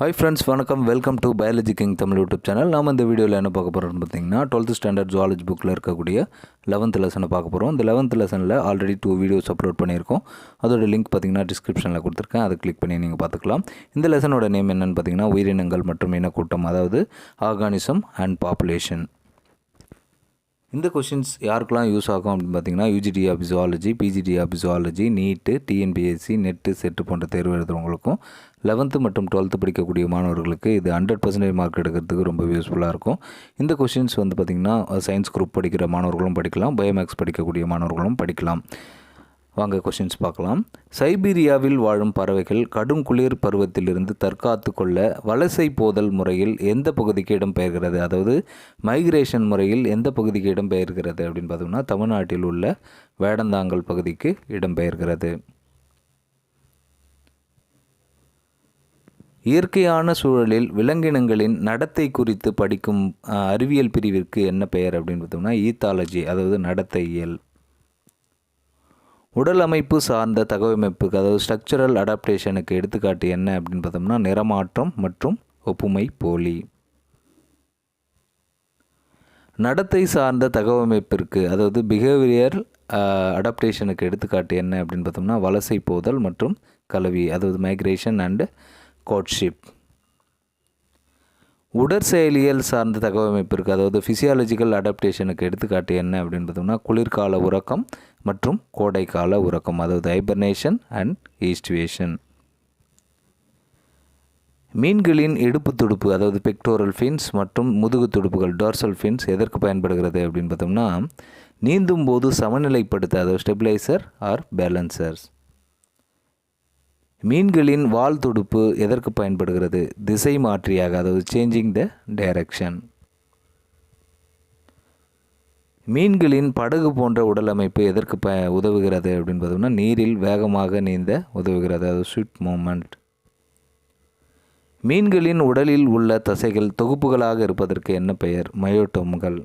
Hi friends, வணக்கம். Welcome to biology king Tamil YouTube channel. நாம் இந்த வீடியோவில் என்ன பார்க்க போகிறோம்னு பார்த்தீங்கன்னா 12th ஸ்டாண்டர்ட் ஜுவாலஜி புக்கில் இருக்கக்கூடிய 11th லெசனை பார்க்க போகிறோம். இந்த 11th லெசனில் ஆல்ரெடி 2 வீடியோஸ் அப்லோட் பண்ணியிருக்கோம். அதோட லிங்க் பார்த்தீங்கன்னா டிஸ்கிரிப்ஷனில் கொடுத்துருக்கேன். அதை கிளிக் பண்ணி நீங்கள் பார்த்துக்கலாம். இந்த லெசனோட நேம் என்னென்னு பார்த்தீங்கன்னா உயிரினங்கள் மற்றும் இனக்கூட்டம், அதாவது ஆர்கானிசம் அண்ட் பாப்புலேஷன். இந்த கொஷின்ஸ் யாருக்கெல்லாம் யூஸ் ஆகும் அப்படின்னு பார்த்தீங்கன்னா UGT of zoology, PGT of zoology, NEET, TNPSC, NET, SET போன்ற தேர்வு எழுதுறவங்களுக்கும் 11th மற்றும் 12th படிக்கக்கூடிய மாணவர்களுக்கு இது 100% மார்க் எடுக்கிறதுக்கு ரொம்ப யூஸ்ஃபுல்லாக இருக்கும். இந்த கொஷின்ஸ் வந்து பார்த்திங்கன்னா சயின்ஸ் குரூப் படிக்கிற மாணவர்களும் படிக்கலாம், பயோமேக்ஸ் படிக்கக்கூடிய மாணவர்களும் படிக்கலாம். வாங்க கொஷின்ஸ் பார்க்கலாம். சைபீரியாவில் வாழும் பறவைகள் கடும் குளிர் பருவத்திலிருந்து தற்காத்து கொள்ள வலசை போதல் முறையில் எந்த பகுதிக்கு இடம்பெயர்கிறது? அதாவது மைக்ரேஷன் முறையில் எந்த பகுதிக்கு இடம்பெயர்கிறது அப்படின்னு பார்த்தோம்னா தமிழ்நாட்டில் உள்ள வேடந்தாங்கல் பகுதிக்கு இடம்பெயர்கிறது. இயற்கையான சூழலில் விலங்கினங்களின் நடத்தை குறித்து படிக்கும் அறிவியல் பிரிவிற்கு என்ன பெயர் அப்படின்னு பார்த்தோம்னா ஈத்தாலஜி, அதாவது நடத்தையியல். உடல் அமைப்பு சார்ந்த தகவமைப்புக்கு, அதாவது ஸ்ட்ரக்சரல் அடாப்டேஷனுக்கு எடுத்துக்காட்டு என்ன அப்படின்னு பார்த்தோம்னா நிறமாற்றம் மற்றும் ஒப்புமை போலி. நடத்தை சார்ந்த தகவமைப்பிற்கு, அதாவது பிஹேவியர் அடாப்டேஷனுக்கு எடுத்துக்காட்டு என்ன அப்படின்னு பார்த்தோம்னா வலசை போதல் மற்றும் கலவி, அதாவது மைக்ரேஷன் அண்ட் கோட்ஷிப். உடற்செயலியல் சார்ந்த தகவமைப்பிற்கு, அதாவது ஃபிசியாலஜிக்கல் அடாப்டேஷனுக்கு எடுத்துக்காட்டு என்ன அப்படின்னு பார்த்தோம்னா குளிர்கால உறக்கம் மற்றும் கோடைக்கால உறக்கம், அதாவது ஹைபர்னேஷன் அண்ட் ஈஸ்டுவேஷன். மீன்களின் இடுப்பு துடுப்பு, அதாவது பெக்டோரல் ஃபின்ஸ் மற்றும் முதுகு துடுப்புகள் டார்சல் ஃபின்ஸ் எதற்கு பயன்படுகிறது அப்படின்னு பார்த்தோம்னா நீந்தும் போது சமநிலைப்படுத்த, அதாவது ஸ்டெபிளைசர் ஆர் பேலன்சர்ஸ். மீன்களின் வால் துடுப்பு எதற்கு பயன்படுகிறது? திசை மாற்றியாக, அதாவது சேஞ்சிங் த டைரக்ஷன். மீன்களின் படகு போன்ற உடல் அமைப்பு எதற்கு உதவுகிறது அப்படின்னு பார்த்தோம்னா நீரில் வேகமாக நீந்த உதவுகிறது, அதாவது ஸ்விட் மூமெண்ட். மீன்களின் உடலில் உள்ள தசைகள் தொகுப்புகளாக இருப்பதற்கு என்ன பெயர்? மயோட்டோம்கள்.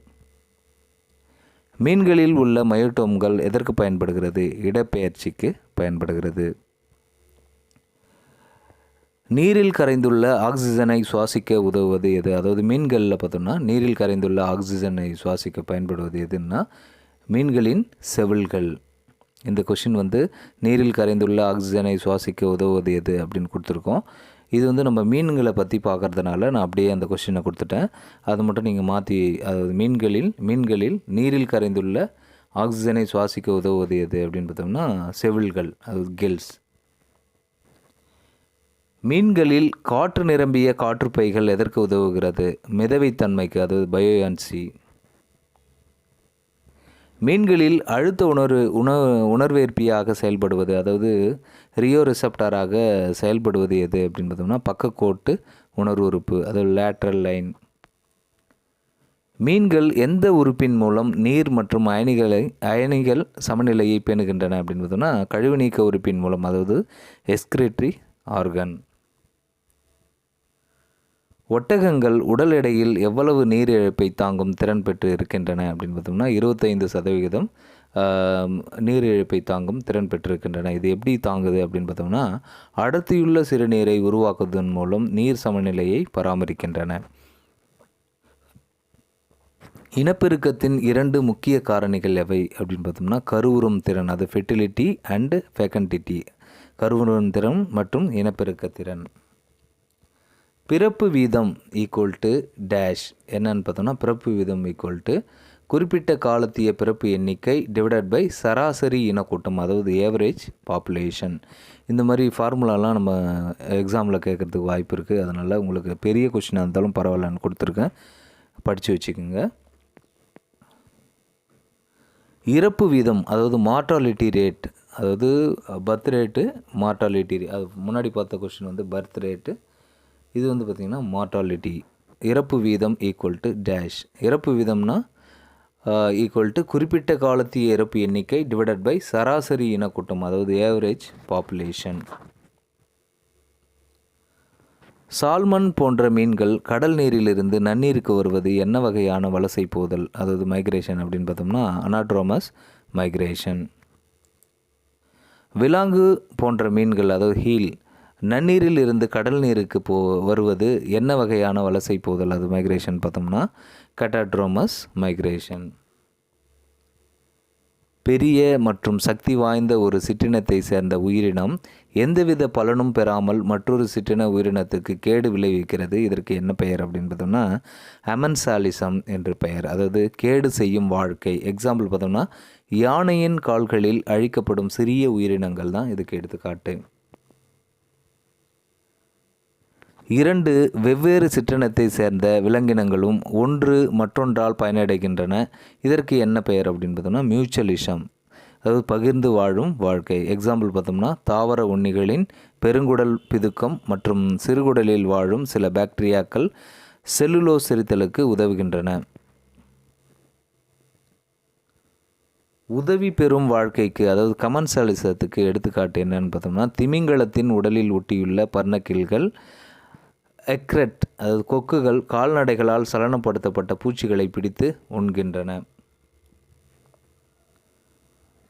மீன்களில் உள்ள மயோட்டோம்கள் எதற்கு பயன்படுகிறது? இடப்பெயர்ச்சிக்கு பயன்படுகிறது. நீரில் கரைந்துள்ள ஆக்சிஜனை சுவாசிக்க உதவுவது எது? அதாவது மீன்களில் பார்த்தோம்னா நீரில் கரைந்துள்ள ஆக்சிஜனை சுவாசிக்க பயன்படுவது எதுன்னா மீன்களின் செவில்கள். இந்த கொஷின் வந்து நீரில் கரைந்துள்ள ஆக்சிஜனை சுவாசிக்க உதவுவது எது அப்படின்னு கொடுத்துருக்கோம். இது வந்து நம்ம மீன்களை பற்றி பார்க்குறதுனால நான் அப்படியே அந்த கொஷினை கொடுத்துட்டேன். அதை மட்டும் நீங்கள் மாற்றி, அதாவது மீன்களில் நீரில் கரைந்துள்ள ஆக்சிஜனை சுவாசிக்க உதவுவது எது அப்படின்னு பார்த்தோம்னா செவில்கள், அதாவது கில்ஸ். மீன்களில் காற்று நிரம்பிய காற்றுப்பைகள் எதற்கு உதவுகிறது? மிதவைத்தன்மைக்கு, அதாவது பயோயான்சி. மீன்களில் அழுத்த உணர்வேற்பியாக செயல்படுவது, அதாவது ரியோ ரிசப்டாராக செயல்படுவது எது அப்படின்னு பார்த்தோம்னா பக்கக்கோட்டு உணர்வு உறுப்பு, அதாவது லேட்ரல் லைன். மீன்கள் எந்த உறுப்பின் மூலம் நீர் மற்றும் அயனிகள் சமநிலையை பேணுகின்றன அப்படின்னு பார்த்தோம்னா கழிவு நீக்க உறுப்பின் மூலம், அதாவது எஸ்கிரேட்டரி ஆர்கன். ஒட்டகங்கள் உடல் எடையில் எவ்வளவு நீர் இழப்பை தாங்கும் திறன் பெற்று இருக்கின்றன அப்படின்னு பார்த்தோம்னா 25% நீர் இழப்பை தாங்கும் திறன் பெற்றிருக்கின்றன. இது எப்படி தாங்குது அப்படின்னு பார்த்தோம்னா அடர்த்தியுள்ள சிறுநீரை உருவாக்குவதன் மூலம் நீர் சமநிலையை பராமரிக்கின்றன. இனப்பெருக்கத்தின் 2 முக்கிய காரணிகள் எவை அப்படின்னு பார்த்தோம்னா கருவுறும் திறன், அது ஃபெர்டிலிட்டி அண்ட் ஃபெகன்டிட்டி, கருவுறும் திறன் மற்றும் இனப்பெருக்க திறன். பிறப்பு வீதம் ஈக்குவல் டு டேஷ் என்னன்னு பார்த்தோம்னா பிறப்பு வீதம் ஈக்குவல் டு குறிப்பிட்ட காலத்திய பிறப்பு எண்ணிக்கை டிவைடட் பை சராசரி இனக்கூட்டம், அதாவது ஏவரேஜ் பாப்புலேஷன். இந்த மாதிரி ஃபார்முலாலாம் நம்ம எக்ஸாமில் கேட்குறதுக்கு வாய்ப்பு இருக்குது. அதனால் உங்களுக்கு பெரிய கொஷினாக இருந்தாலும் பரவாயில்லன்னு கொடுத்துருக்கேன், படித்து வச்சுக்கோங்க. இறப்பு வீதம், அதாவது மார்டாலிட்டி ரேட், அதாவது பர்த் ரேட்டு, மார்டாலிட்டி, அது முன்னாடி பார்த்த கொஷின் வந்து பர்த் ரேட்டு, இது வந்து பார்த்திங்கன்னா மார்டாலிட்டி. இறப்பு வீதம் ஈக்குவல் டு டேஷ். இறப்பு வீதம்னா ஈக்குவல் டு குறிப்பிட்ட காலத்திய இறப்பு எண்ணிக்கை டிவைடட் பை சராசரி இனக்கூட்டம், அதாவது ஏவரேஜ் பாப்புலேஷன். சால்மன் போன்ற மீன்கள் கடல் நீரிலிருந்து நன்னீருக்கு வருவது என்ன வகையான வலசை போதல், அதாவது மைக்ரேஷன் அப்படின்னு பார்த்தோம்னா அனாட்ரோமஸ் மைக்ரேஷன். விலாங்கு போன்ற மீன்கள், அதாவது ஹீல், நன்னீரில் இருந்து கடல் நீருக்கு வருவது என்ன வகையான வலசை போதல், அது மைக்ரேஷன் பார்த்தோம்னா கட்டாட்ரோமஸ் மைக்ரேஷன். பெரிய மற்றும் சக்தி வாய்ந்த ஒரு சிற்றினத்தை சேர்ந்த உயிரினம் எந்தவித பலனும் பெறாமல் மற்றொரு சிற்றின உயிரினத்துக்கு கேடு விளைவிக்கிறது. இதற்கு என்ன பெயர் அப்படின்னு பார்த்தோம்னா அமென்சாலிசம் என்று பெயர், அதாவது கேடு செய்யும் வாழ்க்கை. எக்ஸாம்பிள் பார்த்தோம்னா யானையின் கால்களில் அழிக்கப்படும் சிறிய உயிரினங்கள் தான் இதுக்கு எடுத்துக்காட்டு. 2 வெவ்வேறு சிற்றினத்தை சேர்ந்த விலங்கினங்களும் ஒன்று மற்றொன்றால் பயனடைகின்றன. இதற்கு என்ன பெயர் அப்படின்னு பார்த்தோம்னா மியூச்சுவலிசம், அதாவது பகிர்ந்து வாழும் வாழ்க்கை. எக்ஸாம்பிள் பார்த்தோம்னா தாவர உண்ணிகளின் பெருங்குடல் பிதுக்கம் மற்றும் சிறுகுடலில் வாழும் சில பாக்டீரியாக்கள் செல்லுலோஸ் செரித்தலுக்கு உதவுகின்றன. உதவி பெறும் வாழ்க்கைக்கு, அதாவது கமன்சாலிசத்துக்கு எடுத்துக்காட்டு என்னன்னு பார்த்தோம்னா திமிங்கலத்தின் உடலில் ஒட்டியுள்ள பர்ணக்கில்கள், எக்ரெட் அதாவது கொக்குகள் கால்நடைகளால் சலனப்படுத்தப்பட்ட பூச்சிகளை பிடித்து உண்கின்றன.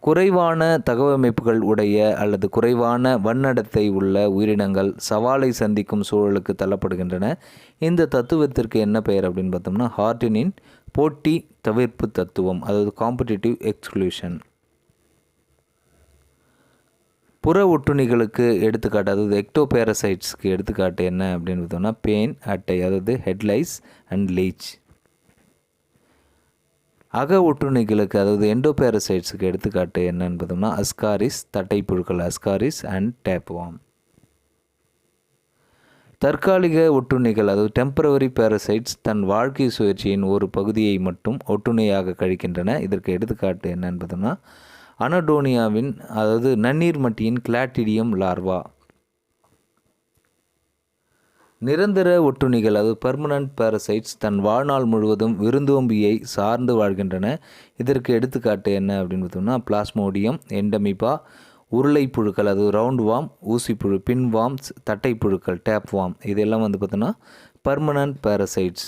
குறைவான தகவமைப்புகள் உடைய அல்லது குறைவான வண்ணடத்தை உள்ள உயிரினங்கள் சவாலை சந்திக்கும் சூழலுக்கு தள்ளப்படுகின்றன. இந்த தத்துவத்திற்கு என்ன பெயர் அப்படின்னு பார்த்தோம்னா ஹார்டினின் போட்டி தவிர்ப்பு தத்துவம், அதாவது காம்படிட்டிவ் எக்ஸ்க்ளூஷன். புற ஒட்டுண்ணிகளுக்கு எடுத்துக்காட்டு, அதாவது எக்டோபேரசைட்ஸ்க்கு எடுத்துக்காட்டு என்ன அப்படின்னு பார்த்தோம்னா பேன் அட்டை, அதாவது ஹெட்லைஸ் அண்ட் லீச். அக ஒட்டுண்ணிகளுக்கு, அதாவது எண்டோபேரசைட்ஸுக்கு எடுத்துக்காட்டு என்னன்னு பார்த்தோம்னா அஸ்காரிஸ் தட்டைப்புழுக்கள், அஸ்காரிஸ் அண்ட் டேப்வாம். தற்காலிக ஒட்டுண்ணிகள், அதாவது டெம்பரவரி பேரசைட்ஸ் தன் வாழ்க்கை சுழற்சியின் ஒரு பகுதியை மட்டும் ஒட்டுண்ணியாக கழிக்கின்றன. இதற்கு எடுத்துக்காட்டு என்னன்னு பார்த்தோம்னா அனடோனியாவின், அதாவது நன்னீர் மட்டியின் கிளாட்டிடியம் லார்வா. நிரந்தர ஒட்டுண்ணிகள், அதாவது பெர்மனன்ட் பேரசைட்ஸ் தன் வாழ்நாள் முழுவதும் விருந்தோம்பியை சார்ந்து வாழ்கின்றன. இதற்கு எடுத்துக்காட்டு என்ன அப்படின்னு பார்த்தோம்னா பிளாஸ்மோடியம், எண்டமிபா, உருளை புழுக்கள், அது ரவுண்ட் வாம், ஊசிப்புழு, பின் வாம்ஸ், தட்டைப்புழுக்கள், டேப் வாம். இதெல்லாம் வந்து பார்த்தோன்னா பர்மனன்ட் பேரசைட்ஸ்.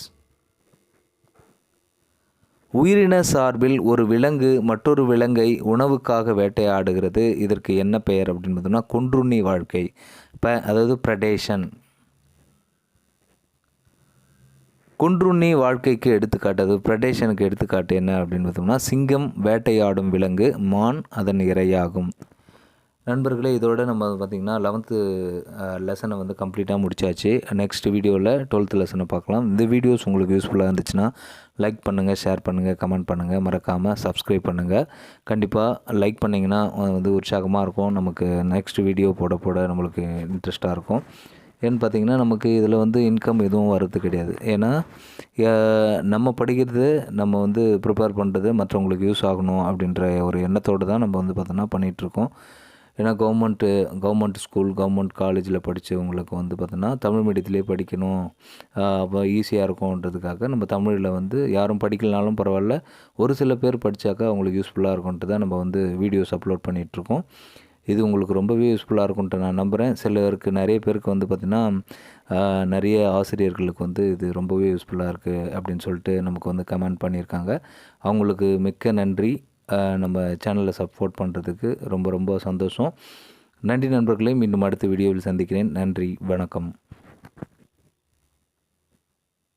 உயிரின சார்பில் ஒரு விலங்கு மற்றொரு விலங்கை உணவுக்காக வேட்டையாடுகிறது. இதற்கு என்ன பெயர் அப்படின்னு பார்த்தோம்னா கொன்றுண்ணி வாழ்க்கை, அதாவது ப்ரெடேஷன். கொன்றுண்ணி வாழ்க்கைக்கு எடுத்துக்காட்டு, அது ப்ரெடேஷனுக்கு எடுத்துக்காட்டு என்ன அப்படின்னு பார்த்தோம்னா சிங்கம் வேட்டையாடும் விலங்கு, மான் அதன் இரையாகும். நண்பர்களே, இதோட நம்ம பார்த்திங்கன்னா 11th லெசனை வந்து கம்ப்ளீட்டாக முடிச்சாச்சு. நெக்ஸ்ட் வீடியோவில் 12th லெசனை பார்க்கலாம். இந்த வீடியோஸ் உங்களுக்கு யூஸ்ஃபுல்லாக இருந்துச்சுன்னா லைக் பண்ணுங்கள், ஷேர் பண்ணுங்கள், கமெண்ட் பண்ணுங்கள், மறக்காமல் சப்ஸ்கிரைப் பண்ணுங்கள். கண்டிப்பாக லைக் பண்ணிங்கன்னா வந்து உற்சாகமாக இருக்கும், நமக்கு நெக்ஸ்ட் வீடியோ போட நம்மளுக்கு இன்ட்ரெஸ்ட்டாக இருக்கும். ஏன்னு பார்த்திங்கன்னா நமக்கு இதில் வந்து இன்கம் எதுவும் வர்றது கிடையாது. ஏன்னா நம்ம படிக்கிறது, நம்ம வந்து ப்ரிப்பேர் பண்ணுறது மற்றவங்களுக்கு யூஸ் ஆகணும் அப்படின்ற ஒரு எண்ணத்தோடு தான் நம்ம வந்து பார்த்தோன்னா பண்ணிகிட்ருக்கோம். ஏன்னா கவர்மெண்ட் ஸ்கூல், கவர்மெண்ட் காலேஜில் படித்தவங்களுக்கு வந்து பார்த்தோன்னா தமிழ் மீடியத்திலே படிக்கணும், அப்போ ஈஸியாக இருக்கும்ன்றதுக்காக நம்ம தமிழில் வந்து யாரும் படிக்கலனாலும் பரவாயில்ல, ஒரு சில பேர் படித்தாக்கா அவங்களுக்கு யூஸ்ஃபுல்லாக இருக்கும்ன்ட்டு தான் நம்ம வந்து வீடியோஸ் அப்லோட் பண்ணிகிட்ருக்கோம். இது உங்களுக்கு ரொம்பவே யூஸ்ஃபுல்லாக இருக்கும்ன்ட்டு நான் நம்புகிறேன். சிலருக்கு நிறைய பேருக்கு வந்து பார்த்திங்கன்னா நிறைய ஆசிரியர்களுக்கு வந்து இது ரொம்பவே யூஸ்ஃபுல்லாக இருக்குது அப்படின்னு சொல்லிட்டு நமக்கு வந்து கமெண்ட் பண்ணியிருக்காங்க. அவங்களுக்கு மிக்க நன்றி. நம்ம சேனலை சப்போர்ட் பண்ணுறதுக்கு ரொம்ப ரொம்ப சந்தோஷம். நன்றி நண்பர்களே, மீண்டும் அடுத்த வீடியோவில் சந்திக்கிறேன். நன்றி, வணக்கம்.